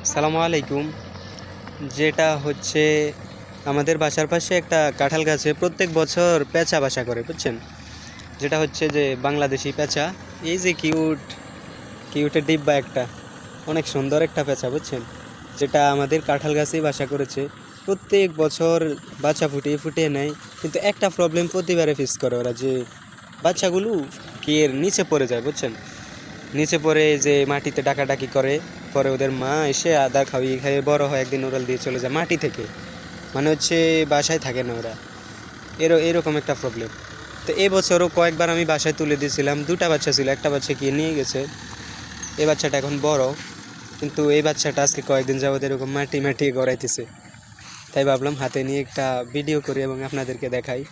আসসালামু আলাইকুম। যেটা হচ্ছে আমাদের বাসার পাশে একটা কাঁঠাল গাছে প্রত্যেক বছর পেঁচা বাসা করে, বুঝছেন? যেটা হচ্ছে যে বাংলাদেশি পেঁচা। এই যে কিউটের ডিব্বা একটা, অনেক সুন্দর একটা পেঁচা, বুঝছেন? যেটা আমাদের কাঁঠাল গাছেই বাসা করেছে। প্রত্যেক বছর বাচ্চা ফুটিয়ে ফুটিয়ে নেয়, কিন্তু একটা প্রবলেম প্রতিবারে ফেস করে ওরা, যে বাচ্চাগুলো কি এর নিচে পড়ে যায়, বুঝছেন? নিচে পড়ে যে মাটিতে ডাকাডাকি করে, পরে ওদের মা এসে আদা খাইয়ে খাইয়ে বড় হয়, একদিন ওরাল দিয়ে চলে যায় মাটি থেকে, মানে হচ্ছে বাসায় থাকে না ওরা। এরকম একটা প্রবলেম। তো এবছরও কয়েকবার আমি বাসায় তুলে দিয়েছিলাম, দুটা বাচ্চা ছিল, একটা বাচ্চা গিয়ে নিয়ে গেছে। এই বাচ্চাটা এখন বড়, কিন্তু এই বাচ্চাটা আজকে কয়েকদিন যাবত এরকম মাটি মাটি গড়াইতেছে। তাই ভাবলাম হাতে নিয়ে একটা ভিডিও করি এবং আপনাদেরকে দেখাই।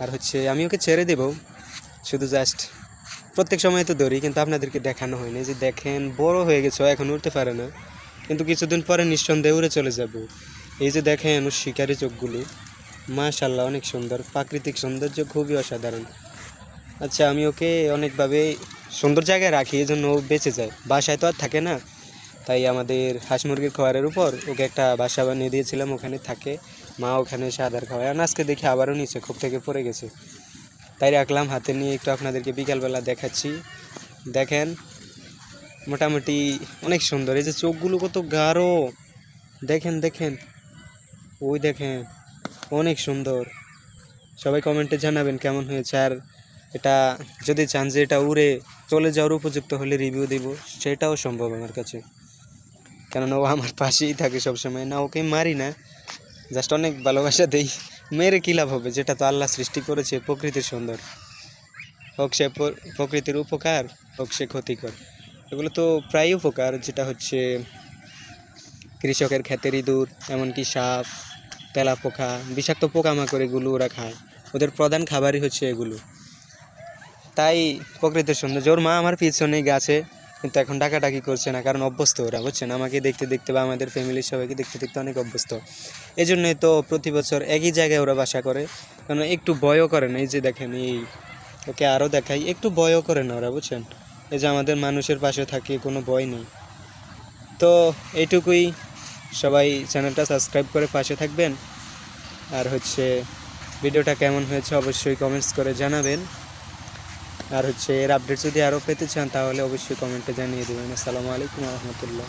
আর হচ্ছে আমি ওকে ছেড়ে দেব, শুধু জাস্ট প্রত্যেক সময় তো ধরি, কিন্তু আপনাদেরকে দেখানো হয়নি। যে দেখেন বড় হয়ে গেছে, এখন উঠতে পারে না, কিন্তু কিছুদিন পরে নিঃসন্দেহে উড়ে চলে যাব। এই যে দেখেন ওর শিকারি চোখগুলো, মাশাআল্লাহ অনেক সুন্দর, প্রাকৃতিক সৌন্দর্য খুবই অসাধারণ। আচ্ছা, আমি ওকে অনেকভাবে সুন্দর জায়গায় রাখি, এই জন্য ও বেঁচে যায়। বাসায় তো আর থাকে না, তাই আমাদের হাঁস মুরগির খাবারের উপর ওকে একটা বাসা বানিয়ে দিয়েছিলাম, ওখানে থাকে। মা ওখানে এসে আদার খাওয়ায়। আর আজকে দেখি আবারও নিচে খুব থেকে পড়ে গেছে, তাই রাখলাম হাতে নিয়ে একটু আপনাদেরকে বিকালবেলা দেখাচ্ছি। দেখেন মোটামুটি অনেক সুন্দর। এই যে চোখগুলো কত গাঢ়, দেখেন দেখেন, ওই দেখেন, অনেক সুন্দর। সবাই কমেন্টে জানাবেন কেমন হয়েছে। আর এটা যদি চান যে এটা উড়ে চলে যাওয়ার উপযুক্ত হলে রিভিউ দিব, সেটাও সম্ভব আমার কাছে, কেননা ও আমার পাশেই থাকে সবসময়। না, ওকে মারি না, জাস্ট অনেক ভালোবাসা দেই। মেরে কী লাভ হবে? যেটা তো আল্লাহ সৃষ্টি করেছে, প্রকৃতির সুন্দর, হোক সে প্রকৃতির উপকার, হোক সে ক্ষতিকর। এগুলো তো প্রায় উপকার, যেটা হচ্ছে কৃষকের ক্ষেতের ইঁদুর, এমনকি সাপ, তেলাপোকা, বিষাক্ত পোকামাকড়, এগুলো ওরা খায়। ওদের প্রধান খাবারই হচ্ছে এগুলো। তাই প্রকৃতির সৌন্দর্য। ওর মা আমার পিছনে গাছে, কিন্তু এখন ডাকাডাকি করছে না, কারণ অভ্যস্ত ওরা, বুঝছেন? আমাকে দেখতে দেখতে বা আমাদের ফ্যামিলির সবাইকে দেখতে দেখতে অনেক অভ্যস্ত। এই জন্যই তো প্রতি বছর একই জায়গায় ওরা বাসা করে, কারণ একটু ভয়ও করে না। এই যে দেখেন, এই ওকে আরও দেখাই, একটু ভয়ও করে না ওরা, বুঝছেন? এই যে আমাদের মানুষের পাশে থাকে, কোনো ভয় নেই। তো এইটুকুই। সবাই চ্যানেলটা সাবস্ক্রাইব করে পাশে থাকবেন। আর হচ্ছে ভিডিওটা কেমন হয়েছে অবশ্যই কমেন্টস করে জানাবেন। আর হচ্ছে এর আপডেট যদি আরও পেতে চান, তাহলে অবশ্যই কমেন্টে জানিয়ে দেবেন। আসসালামু আলাইকুম ওয়া রাহমাতুল্লাহ।